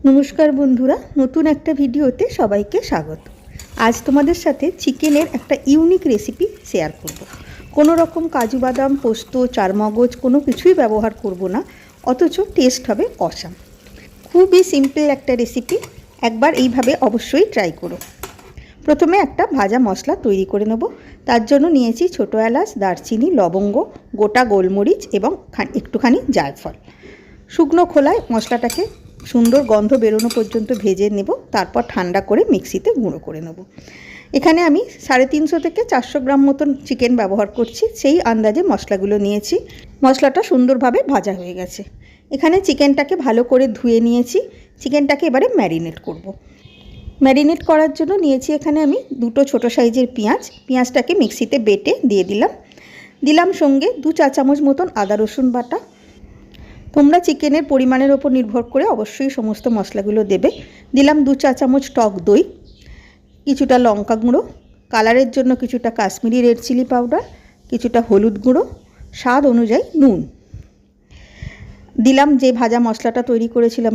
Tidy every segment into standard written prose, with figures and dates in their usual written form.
নমস্কার বন্ধুরা, নতুন একটা ভিডিওতে সবাইকে স্বাগত। আজ তোমাদের সাথে চিকেনের একটা ইউনিক রেসিপি শেয়ার করব। কোনো রকম কাজু বাদাম, পোস্ত, চারমগজ কোনো কিছুই ব্যবহার করব না, অথচ টেস্ট হবে অসাম। খুবই সিম্পল একটা রেসিপি, একবার এইভাবে অবশ্যই ট্রাই করো। প্রথমে একটা ভাজা মশলা তৈরি করে নেব। তার জন্য নিয়েছি ছোটো এলাচ, দারচিনি, লবঙ্গ, গোটা গোলমরিচ এবং একটুখানি জায়ফল। শুকনো খোলায় মশলাটাকে সুন্দর গন্ধ বেরোনো পর্যন্ত ভেজে নেব, তারপর ঠান্ডা করে মিক্সিতে গুঁড়ো করে নেব। এখানে আমি 350 থেকে 400 গ্রাম মতন চিকেন ব্যবহার করছি, সেই আন্দাজে মশলাগুলো নিয়েছি। মশলাটা সুন্দরভাবে ভাজা হয়ে গেছে। এখানে চিকেনটাকে ভালো করে ধুয়ে নিয়েছি। চিকেনটাকে এবারে ম্যারিনেট করব। ম্যারিনেট করার জন্য নিয়েছি এখানে আমি দুটো ছোটো সাইজের পেঁয়াজটাকে মিক্সিতে বেটে দিয়ে দিলাম সঙ্গে 2 চা চামচ মতন আদা রসুন বাটা। তোমরা চিকেনের পরিমাণের ওপর নির্ভর করে অবশ্যই সমস্ত মশলাগুলো দেবে। দিলাম 2 চা চামচ টক দই, কিছুটা লঙ্কা গুঁড়ো, কালারের জন্য কিছুটা কাশ্মীরি রেড চিলি পাউডার, কিছুটা হলুদ গুঁড়ো, স্বাদ অনুযায়ী নুন। দিলাম যে ভাজা মশলাটা তৈরি করেছিলাম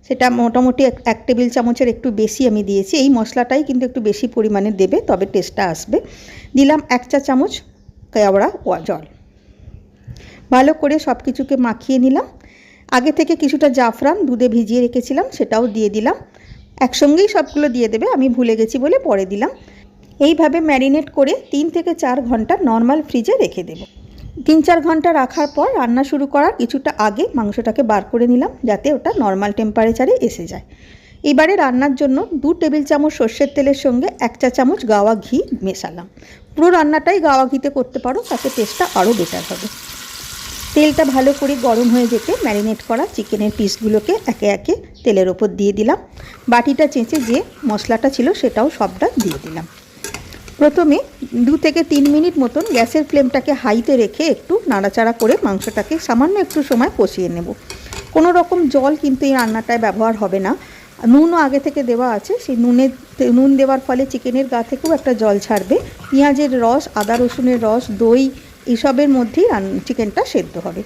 সেটা মোটামুটি 1 টেবিল চামচের একটু বেশি আমি দিয়েছি। এই মশলাটাই কিন্তু একটু বেশি পরিমাণে দেবে, তবে টেস্টটা আসবে। দিলাম 1 চা চামচ কেওড়া জল। ভালো করে সব কিছুকে মাখিয়ে নিলাম। আগে থেকে কিছুটা জাফরান দুধে ভিজিয়ে রেখেছিলাম, সেটাও দিয়ে দিলাম। একসঙ্গেই সবগুলো দিয়ে দেবে, আমি ভুলে গেছি বলে পরে দিলাম। এইভাবে ম্যারিনেট করে 3 থেকে 4 ঘন্টা নর্মাল ফ্রিজে রেখে দেব। 3-4 ঘন্টা রাখার পর রান্না শুরু করার কিছুটা আগে মাংসটাকে বার করে নিলাম, যাতে ওটা নর্মাল টেম্পারেচারে এসে যায়। এবারে রান্নার জন্য 2 টেবিল চামচ সর্ষের তেলের সঙ্গে 1 চা চামচ গাওয়া ঘি মেশালাম। পুরো রান্নাটাই গাওয়া ঘিতে করতে পারো, তাতে টেস্টটা আরও বেটার হবে। তেলটা ভালো করে গরম হয়ে যেতে ম্যারিনেট করা চিকেনের পিসগুলোকে একে একে তেলের ওপর দিয়ে দিলাম। বাটিটা চেঁচে যে মশলাটা ছিল সেটাও সবটা দিয়ে দিলাম। প্রথমে 2 থেকে 3 মিনিট মতন গ্যাসের ফ্লেমটাকে হাইতে রেখে একটু নাড়াচাড়া করে মাংসটাকে সামান্য একটু সময় কষিয়ে নেব। কোনো রকম জল কিন্তু এই রান্নাটায় ব্যবহার হবে না। নুনও আগে থেকে দেওয়া আছে, সেই নুন দেওয়ার ফলে চিকেনের গা থেকেও একটা জল ছাড়বে। পেঁয়াজের রস, আদা রসুনের রস, দই এইসবের মধ্যেই চিকেনটা সেদ্ধ হবে।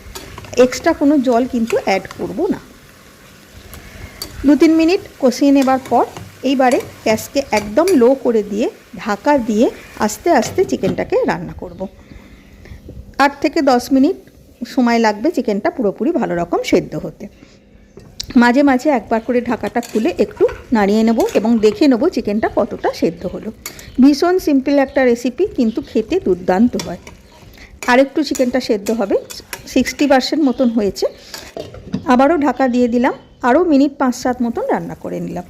এক্সট্রা কোনো জল কিন্তু অ্যাড করব না। 2-3 মিনিট কষিয়ে নেবার পর এইবারে গ্যাসকে একদম লো করে দিয়ে ঢাকা দিয়ে আস্তে আস্তে চিকেনটাকে রান্না করব। 8 থেকে 10 মিনিট সময় লাগবে চিকেনটা পুরোপুরি ভালো রকম সেদ্ধ হতে। মাঝে মাঝে একবার করে ঢাকাটা খুলে একটু নাড়িয়ে নেব এবং দেখে নেব চিকেনটা কতটা সেদ্ধ হলো। ভীষণ সিম্পল একটা রেসিপি, কিন্তু খেতে দুর্দান্ত হয়। আরেকটু চিকেনটা সেদ্ধ হবে, 60% মতন হয়েছে। আবারও ঢাকা দিয়ে দিলাম, আরও মিনিট 5-7 মতন রান্না করে নিলাম।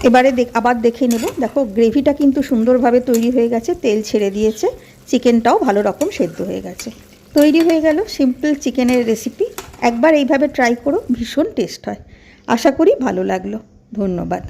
এবারে আবার দেখে নেব। দেখো গ্রেভিটা কিন্তু সুন্দরভাবে তৈরি হয়ে গেছে, তেল ছেড়ে দিয়েছে, চিকেনটাও ভালো রকম সেদ্ধ হয়ে গেছে। তৈরি হয়ে গেল সিম্পল চিকেনের রেসিপি। একবার এইভাবে ট্রাই করো, ভীষণ টেস্ট হয়। আশা করি ভালো লাগলো। ধন্যবাদ।